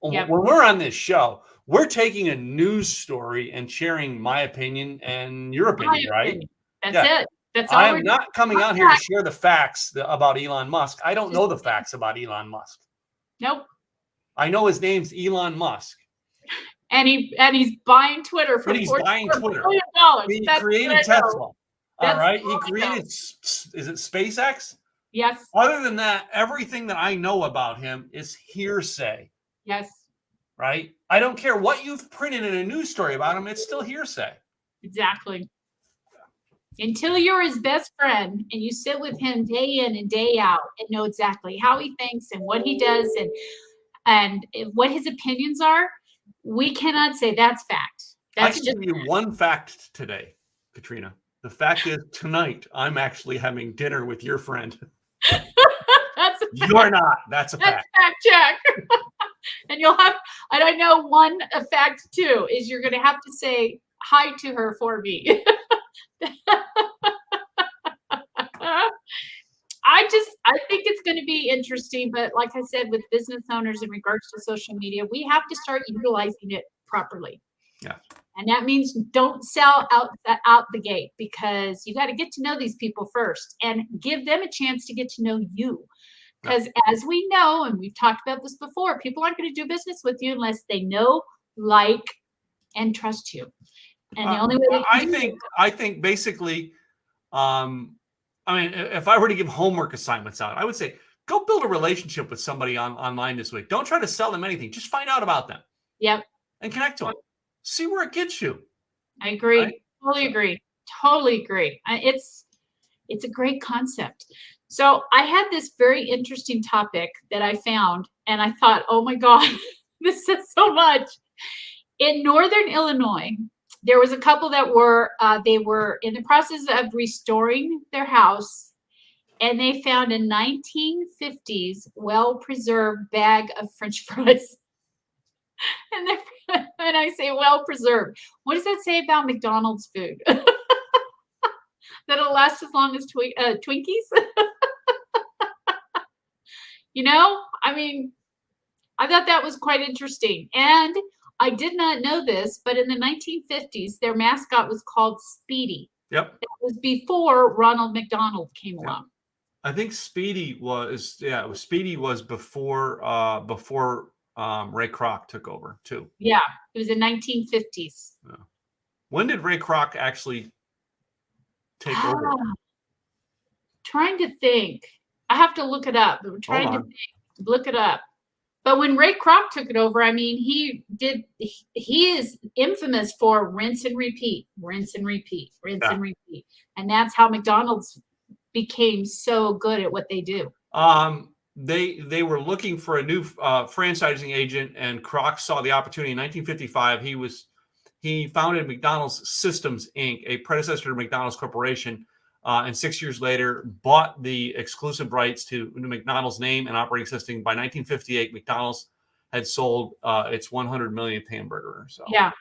Yep. When we're on this show, we're taking a news story and sharing my opinion and your opinion, right? That's it. That's all. I'm not coming out here to share the facts about Elon Musk. I don't know the facts about Elon Musk. Nope. I know his name's Elon Musk. And he's buying Twitter for $44 billion. He created Tesla. All right. He created, is it SpaceX? Yes. Other than that, everything that I know about him is hearsay. Yes. Right? I don't care what you've printed in a news story about him, it's still hearsay. Exactly. Until you're his best friend and you sit with him day in and day out and know exactly how he thinks and what he does and what his opinions are, we cannot say that's fact. I can give you one fact today, Katrina. The fact is, tonight I'm actually having dinner with your friend. That's a fact. You're not. That's a fact. Fact check. And I know one fact too is you're going to have to say hi to her for me. I think it's going to be interesting, but like I said, with business owners in regards to social media, we have to start utilizing it properly. Yeah. And that means don't sell out the gate, because you got to get to know these people first and give them a chance to get to know you. Because as we know, and we've talked about this before, people aren't going to do business with you unless they know, like, and trust you. And the only way they can I think basically, I mean, if I were to give homework assignments out, I would say go build a relationship with somebody online this week. Don't try to sell them anything. Just find out about them. Yep. And connect to them. See where it gets you. I agree. Right? Totally agree. Totally agree. It's a great concept. So I had this very interesting topic that I found, and I thought, oh my God, this says so much. In Northern Illinois, there was a couple that were they were in the process of restoring their house, and they found a 1950s well-preserved bag of French fries. And I say well-preserved. What does that say about McDonald's food? That'll last as long as Twinkies? I mean, I thought that was quite interesting. And I did not know this, but in the 1950s, their mascot was called Speedy. Yep. That was before Ronald McDonald came along. I think Speedy was before Ray Kroc took over too. Yeah, it was in 1950s. Yeah. When did Ray Kroc actually take over? Trying to think. I have to look it up. We're trying to think. Look it up. But when Ray Kroc took it over, I mean, he is infamous for rinse and repeat, rinse and repeat, rinse and repeat. And that's how McDonald's became so good at what they do. They were looking for a new franchising agent, and Kroc saw the opportunity in 1955. He founded McDonald's Systems Inc., a predecessor to McDonald's Corporation, and 6 years later bought the exclusive rights to McDonald's name and operating system. By 1958, McDonald's had sold its 100 millionth hamburger. So yeah,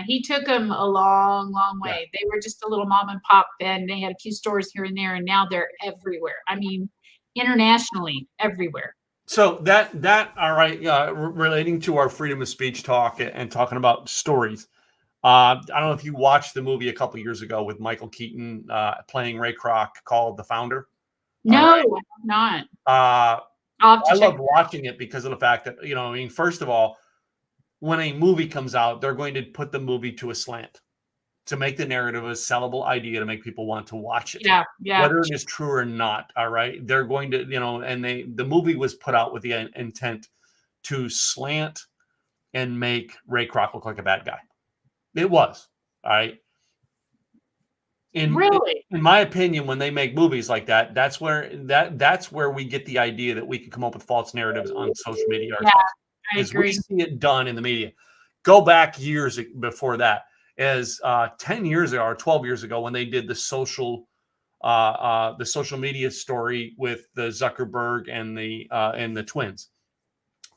he took them a long, long way. They were just a little mom and pop, and they had a few stores here and there, and now they're everywhere. I mean, internationally, everywhere. So that all right, relating to our freedom of speech talk and talking about stories. I don't know if you watched the movie a couple years ago with Michael Keaton playing Ray Kroc called The Founder. No, I have not. I love watching it because of the fact that, I mean, first of all, when a movie comes out, they're going to put the movie to a slant to make the narrative a sellable idea to make people want to watch it. Yeah. Whether it is true or not, all right? They're going to, and the movie was put out with the intent to slant and make Ray Kroc look like a bad guy. It was, all right? In my opinion, when they make movies like that, that's where we get the idea that we can come up with false narratives on social media. I agree. We see it done in the media. Go back years before that, as 10 years ago or 12 years ago, when they did the social media story with the Zuckerberg and the twins.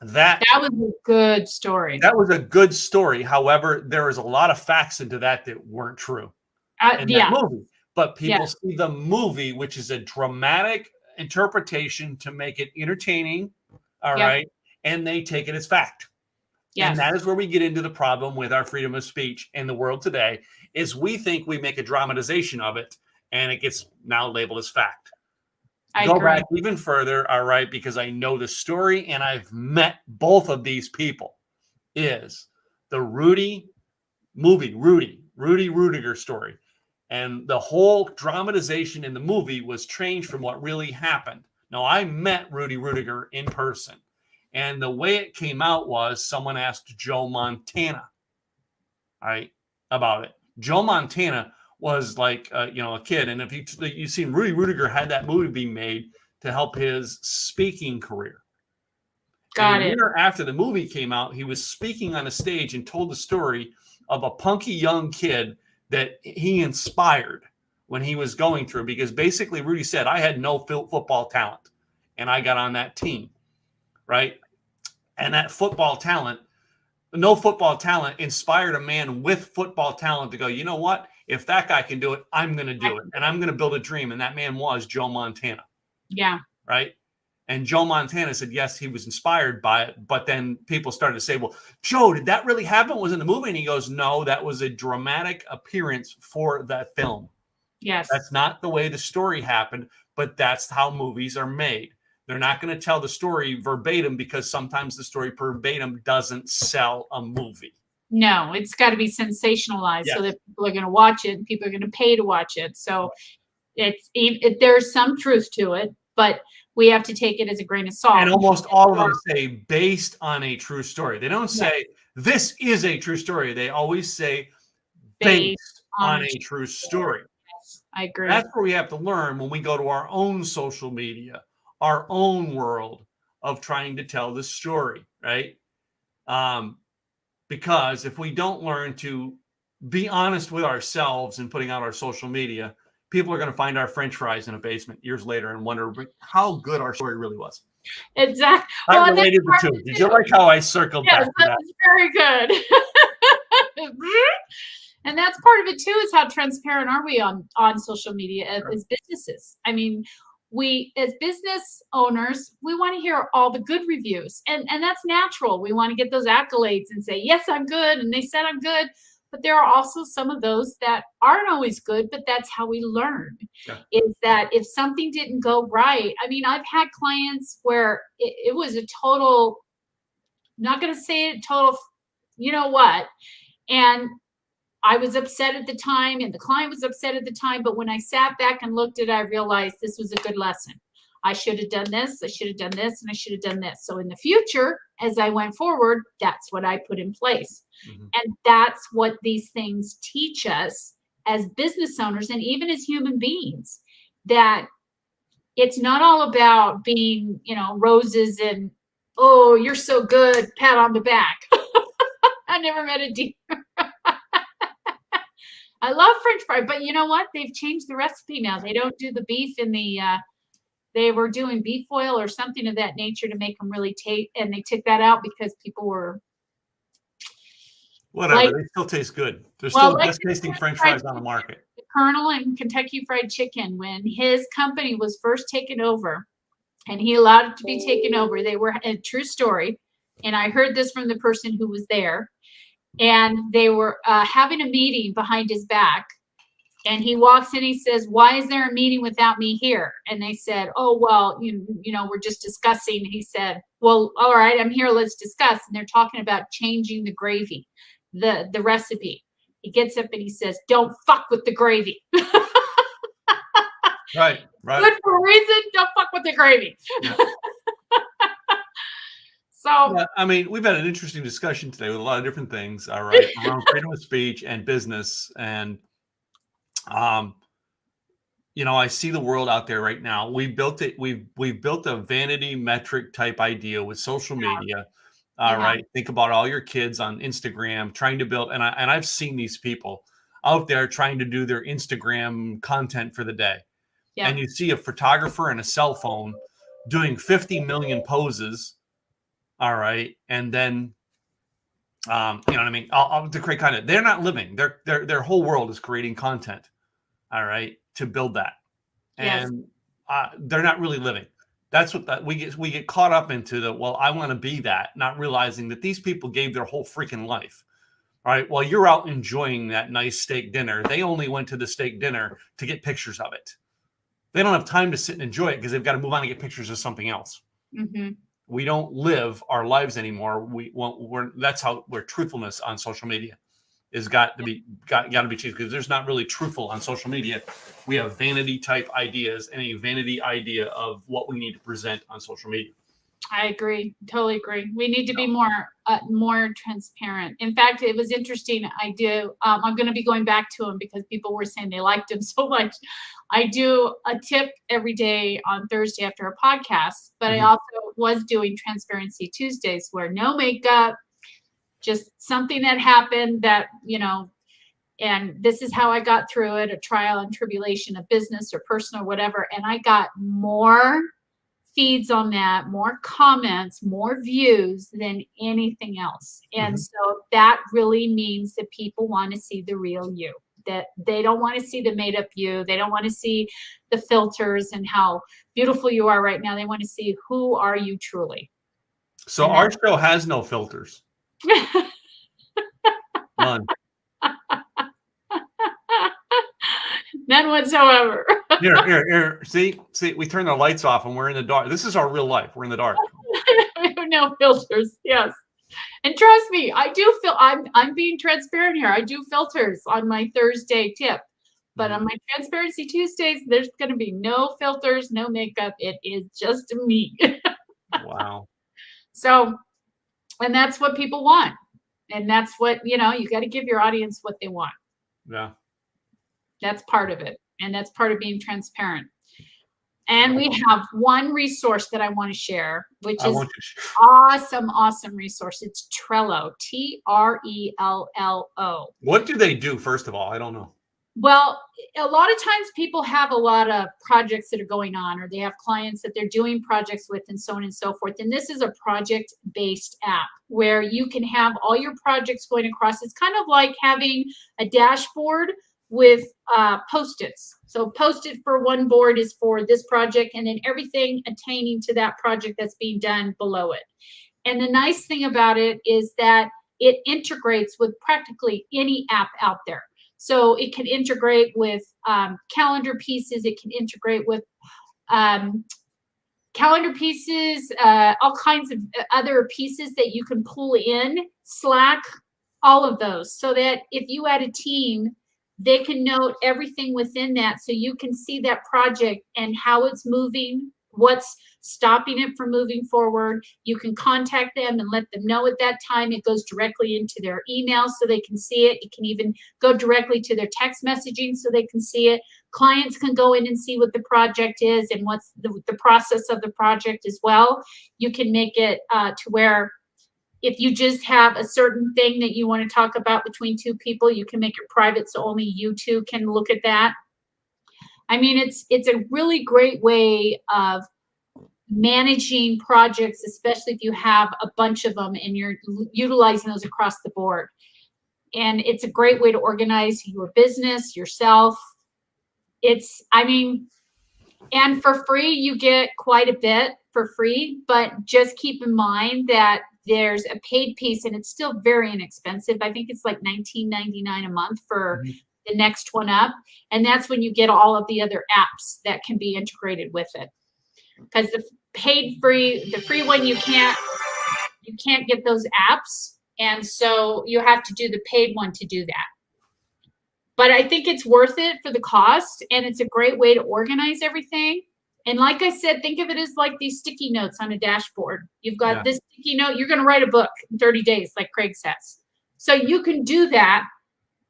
That was a good story. That was a good story. However, there was a lot of facts into that weren't true. That movie. But people see the movie, which is a dramatic interpretation to make it entertaining, all right, and they take it as fact. Yes. And that is where we get into the problem with our freedom of speech in the world today, is we think we make a dramatization of it, and it gets now labeled as fact. I agree. Back even further, all right, because I know the story, and I've met both of these people, is the Rudy Rudiger story. And the whole dramatization in the movie was changed from what really happened. Now, I met Rudy Rudiger in person, and the way it came out was someone asked Joe Montana, all right, about it. Joe Montana was like, a kid. And if you've seen Rudy Rudiger had that movie being made to help his speaking career. Got it. A year after the movie came out, he was speaking on a stage and told the story of a punky young kid that he inspired when he was going through, because basically Rudy said, I had no football talent and I got on that team, right? And that no football talent inspired a man with football talent to go, you know what? If that guy can do it, I'm going to do it. And I'm going to build a dream. And that man was Joe Montana. Yeah. Right. And Joe Montana said, yes, he was inspired by it. But then people started to say, well, Joe, did that really happen? Was it in the movie? And he goes, no, that was a dramatic appearance for that film. Yes. That's not the way the story happened, but that's how movies are made. They're not going to tell the story verbatim because sometimes the story verbatim doesn't sell a movie. No, it's got to be sensationalized Yes. so that people are going to watch it and people are going to pay to watch it. So there's some truth to it, but we have to take it as a grain of salt. And almost all of them say based on a true story. They don't say this is a true story. They always say based on a true story. Yes, I agree. That's where we have to learn when we go to our own social media, our own world of trying to tell the story, right? Because if we don't learn to be honest with ourselves and putting out our social media, people are going to find our French fries in a basement years later and wonder how good our story really was. Exactly. I related the two. Did you like how I circled back to that? That was very good. And that's part of it too, is how transparent are we on social media as businesses? I mean, we as business owners, we want to hear all the good reviews, and that's natural. We want to get those accolades and say, yes, I'm good, and they said I'm good. But there are also some of those that aren't always good, but that's how we learn. Yeah. Is that if something didn't go right, I mean, I've had clients where it was a total, not going to say it, total, you know what, and I was upset at the time and the client was upset at the time, but when I sat back and looked at it, I realized this was a good lesson. I should have done this, I should have done this, and I should have done this. So in the future, as I went forward, that's what I put in place. Mm-hmm. And that's what these things teach us as business owners and even as human beings, that it's not all about being, roses and, oh, you're so good, pat on the back. I never met a deer. I love French fry, but you know what? They've changed the recipe now. They don't do the beef in the, they were doing beef oil or something of that nature to make them really taste, and they took that out because people were. Whatever, they still taste good. They're still the best tasting French fries on the market. The Colonel and Kentucky Fried Chicken, when his company was first taken over, and he allowed it to be taken over, they were a true story. And I heard this from the person who was there. And they were having a meeting behind his back. And he walks in, he says, why is there a meeting without me here? And they said, oh, well, we're just discussing. He said, well, all right, I'm here. Let's discuss. And they're talking about changing the gravy, the recipe. He gets up and he says, don't fuck with the gravy. Right. Good for a reason. Don't fuck with the gravy. Yeah. So, yeah, I mean, we've had an interesting discussion today with a lot of different things, all right, around freedom of speech and business. And, I see the world out there right now. We built it. We've built a vanity metric type idea with social media. All right. Think about all your kids on Instagram trying to build. And I've seen these people out there trying to do their Instagram content for the day. Yeah. And you see a photographer and a cell phone doing 50 million poses. All right. And then, you know what I mean? To create content. They're not living. Their whole world is creating content. All right. To build that. And they're not really living. That's what we get caught up into I want to be that, not realizing that these people gave their whole freaking life. All right. While you're out enjoying that nice steak dinner, they only went to the steak dinner to get pictures of it. They don't have time to sit and enjoy it because they've got to move on and get pictures of something else. Mm-hmm. We don't live our lives anymore. That's how where truthfulness on social media is got to be changed, because there's not really truthful on social media. We have vanity type ideas and a vanity idea of what we need to present on social media. I agree. Totally agree. We need to be more transparent. In fact, it was interesting. I'm going to be going back to them because people were saying they liked them so much. I do a tip every day on Thursday after a podcast, but I also was doing Transparency Tuesdays, where no makeup, just something that happened that, and this is how I got through it, a trial and tribulation of business or personal or whatever. And I got more feeds on that, more comments, more views than anything else. And so that really means that people want to see the real you. that they don't want to see the made up you. They don't want to see the filters and how beautiful you are right now. They want to see who are you truly. So our show has no filters. None. None whatsoever. Here. See, we turn the lights off and we're in the dark. This is our real life. We're in the dark. No filters. Yes. And trust me, I do feel I'm being transparent here. I do filters on my Thursday tip. But on my Transparency Tuesdays, there's going to be no filters, no makeup. It is just me. Wow. So, and that's what people want. And that's what, you got to give your audience what they want. Yeah. That's part of it. And that's part of being transparent. And we have one resource that I want to share, which is awesome resource. It's Trello, Trello. What do they do, first of all? I don't know. Well, a lot of times people have a lot of projects that are going on, or they have clients that they're doing projects with, and so on and so forth. And this is a project-based app where you can have all your projects going across. It's kind of like having a dashboard with Post-its. So Post-it for one board is for this project, and then everything attaining to that project that's being done below it. And the nice thing about it is that it integrates with practically any app out there. So it can integrate with calendar pieces. It can integrate with calendar pieces, all kinds of other pieces that you can pull in, Slack, all of those, so that if you add a team, they can note everything within that, so you can see that project and how it's moving, what's stopping it from moving forward. You can contact them and let them know at that time. It goes directly into their email so they can see it. It can even go directly to their text messaging so they can see it. Clients can go in and see what the project is and what's the process of the project as well. You can make it to where if you just have a certain thing that you want to talk about between two people, you can make it private so only you two can look at that. I mean, it's a really great way of managing projects, especially if you have a bunch of them and you're utilizing those across the board. And it's a great way to organize your business, yourself. And for free, you get quite a bit for free, but just keep in mind that there's a paid piece and it's still very inexpensive. I think it's like $19.99 a month for the next one up. And that's when you get all of the other apps that can be integrated with it. Because the free one, you can't get those apps. And so you have to do the paid one to do that. But I think it's worth it for the cost, and it's a great way to organize everything. And like I said, think of it as like these sticky notes on a dashboard. You've got this sticky note. You're going to write a book in 30 days, like Craig says. So you can do that.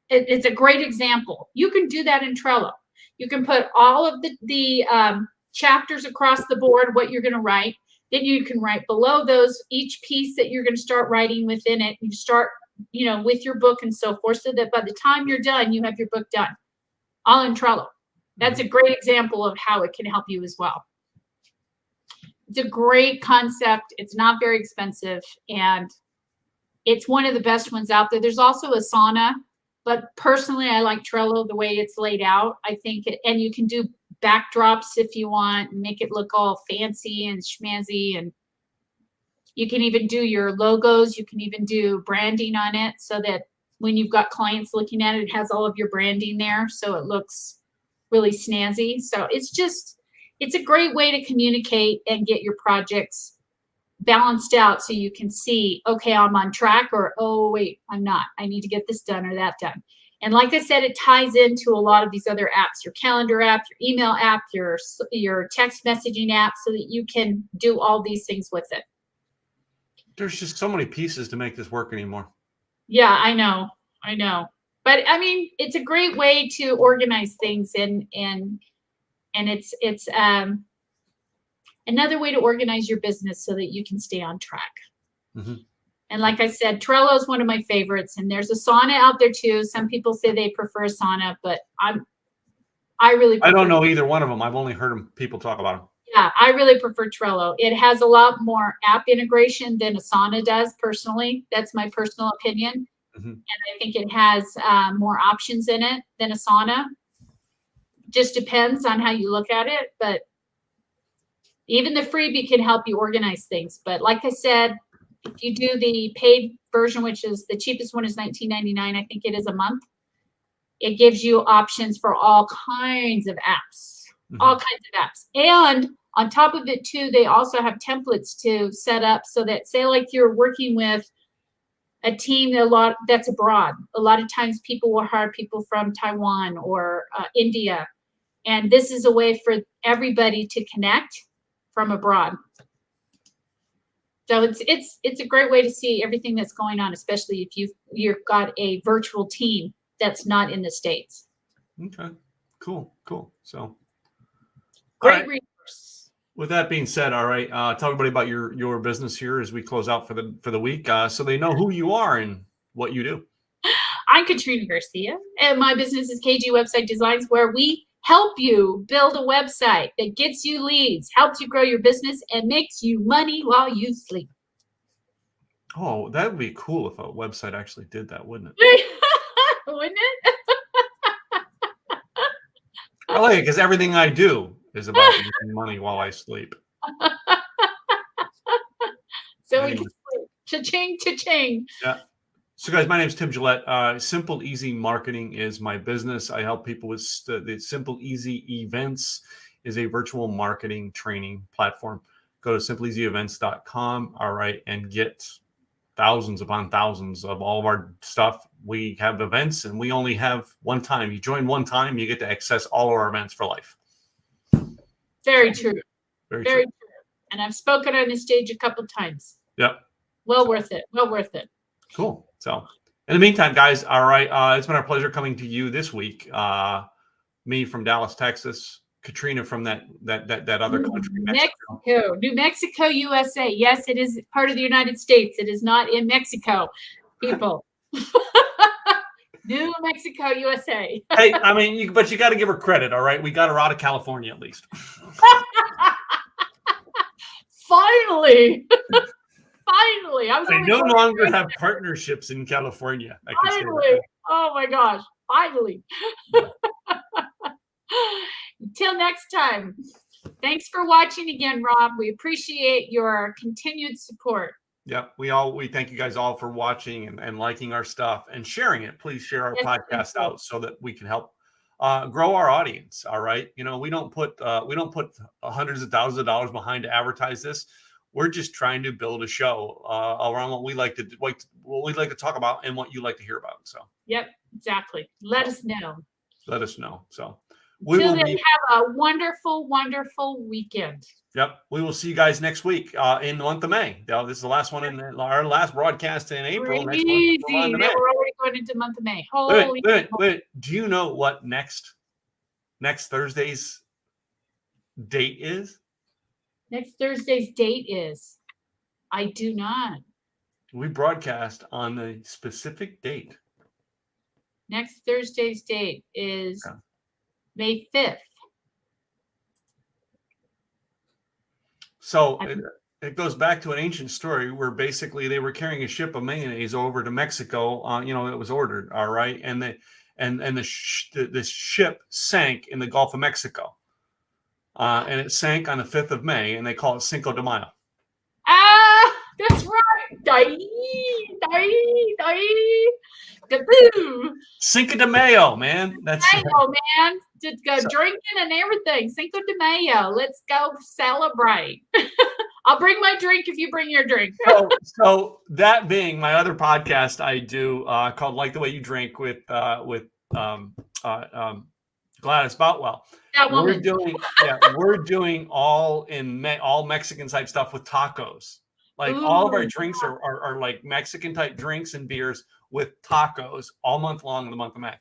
It's a great example. You can do that in Trello. You can put all of the chapters across the board, what you're going to write. Then you can write below those each piece that you're going to start writing within it. You start, with your book and so forth, so that by the time you're done, you have your book done, all in Trello. That's a great example of how it can help you as well. It's a great concept. It's not very expensive, and it's one of the best ones out there. There's also Asana, but personally, I like Trello the way it's laid out. I think and you can do backdrops if you want, and make it look all fancy and schmancy, and you can even do your logos. You can even do branding on it so that when you've got clients looking at it, it has all of your branding there, so it looks really snazzy. So it's a great way to communicate and get your projects balanced out so you can see, okay, I'm on track, or, oh, wait, I'm not. I need to get this done or that done. And like I said, it ties into a lot of these other apps, your calendar app, your email app, your text messaging app, so that you can do all these things with it. There's just so many pieces to make this work anymore. Yeah, I know. But I mean, it's a great way to organize things, and it's another way to organize your business so that you can stay on track. And like I said, Trello is one of my favorites, and there's Asana out there too. Some people say they prefer Asana, but I don't know either one of them. I've only heard people talk about them. Yeah, I really prefer Trello. It has a lot more app integration than Asana does, personally. That's my personal opinion. Mhm. I think it has more options in it than a sauna. Just depends on how you look at it, but even the freebie can help you organize things. But like I said, if you do the paid version, which is the cheapest one is $19.99, I think it is a month. It gives you options for all kinds of apps, all kinds of apps. And on top of it too, they also have templates to set up so that, say like you're working with a team that's abroad. A lot of times people will hire people from Taiwan or India. And this is a way for everybody to connect from abroad. So it's a great way to see everything that's going on, especially if you've got a virtual team that's not in the States. Okay, cool. So, great resource. With that being said, all right, tell everybody about your business here as we close out for the week, so they know who you are and what you do. I'm Katrina Garcia, and my business is KG Website Designs, where we help you build a website that gets you leads, helps you grow your business, and makes you money while you sleep. Oh, that would be cool if a website actually did that, wouldn't it? Wouldn't it? I like it because everything I do is about making money while I sleep. So we can sleep. Cha-ching, cha-ching. Yeah. So, guys, my name is Tim Gillette. Simple Easy Marketing is my business. I help people with the Simple Easy Events is a virtual marketing training platform. Go to simpleeasyevents.com, all right, and get thousands upon thousands of all of our stuff. We have events, and we only have one time. You join one time, you get to access all of our events for life. Very true. Very true. And I've spoken on the stage a couple times. Yep. Well worth it. Well worth it. Cool. So, in the meantime, guys, all right, it's been our pleasure coming to you this week. Me from Dallas, Texas. Katrina from that other country, Mexico, New Mexico, USA. Yes, it is part of the United States. It is not in Mexico, people. New Mexico, USA. Hey, I mean, but you got to give her credit, all right? We got her out of California at least. Finally. Finally. I no longer have partnerships in California. Finally. Oh my gosh. Finally. Until next time. Thanks for watching again, Rob. We appreciate your continued support. Yep. We thank you guys all for watching and liking our stuff and sharing it. Please share our podcast out so that we can help grow our audience. All right. You know, we don't put hundreds of thousands of dollars behind to advertise this. We're just trying to build a show around what we like to talk about and what you like to hear about. So. Yep, exactly. Let us know. Let us know. So. Until then, have a wonderful, wonderful weekend. Yep. We will see you guys next week in the month of May. This is the last one in our last broadcast in April. Next month, we're already going into the month of May. Wait. Do you know what next Thursday's date is? Next Thursday's date is? I do not. We broadcast on a specific date. Next Thursday's date is May 5th. So it goes back to an ancient story where basically they were carrying a ship of mayonnaise over to Mexico. It was ordered. All right, and the ship sank in the Gulf of Mexico, and it sank on the 5th of May, and they call it Cinco de Mayo. Ah, that's right. Cinco de Mayo, man. That's Mayo, man. Just go drinking and everything. Cinco de Mayo. Let's go celebrate. I'll bring my drink if you bring your drink. So that being my other podcast I do called Like the Way You Drink with Gladys Boutwell. We're doing all Mexican type stuff with tacos. Like all of our drinks are like Mexican type drinks and beers with tacos all month long in the month of May.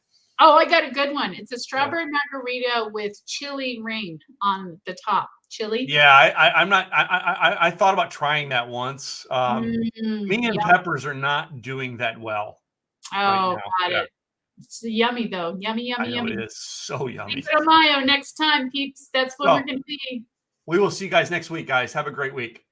Oh, I got a good one. It's a strawberry margarita with chili ring on the top. Chili. Yeah, I thought about trying that once. Me and peppers are not doing that well. Oh, got it. It's yummy though. Yummy. It is so yummy. Cinco de Mayo next time, peeps. That's what we're gonna be. We will see you guys next week, guys. Have a great week.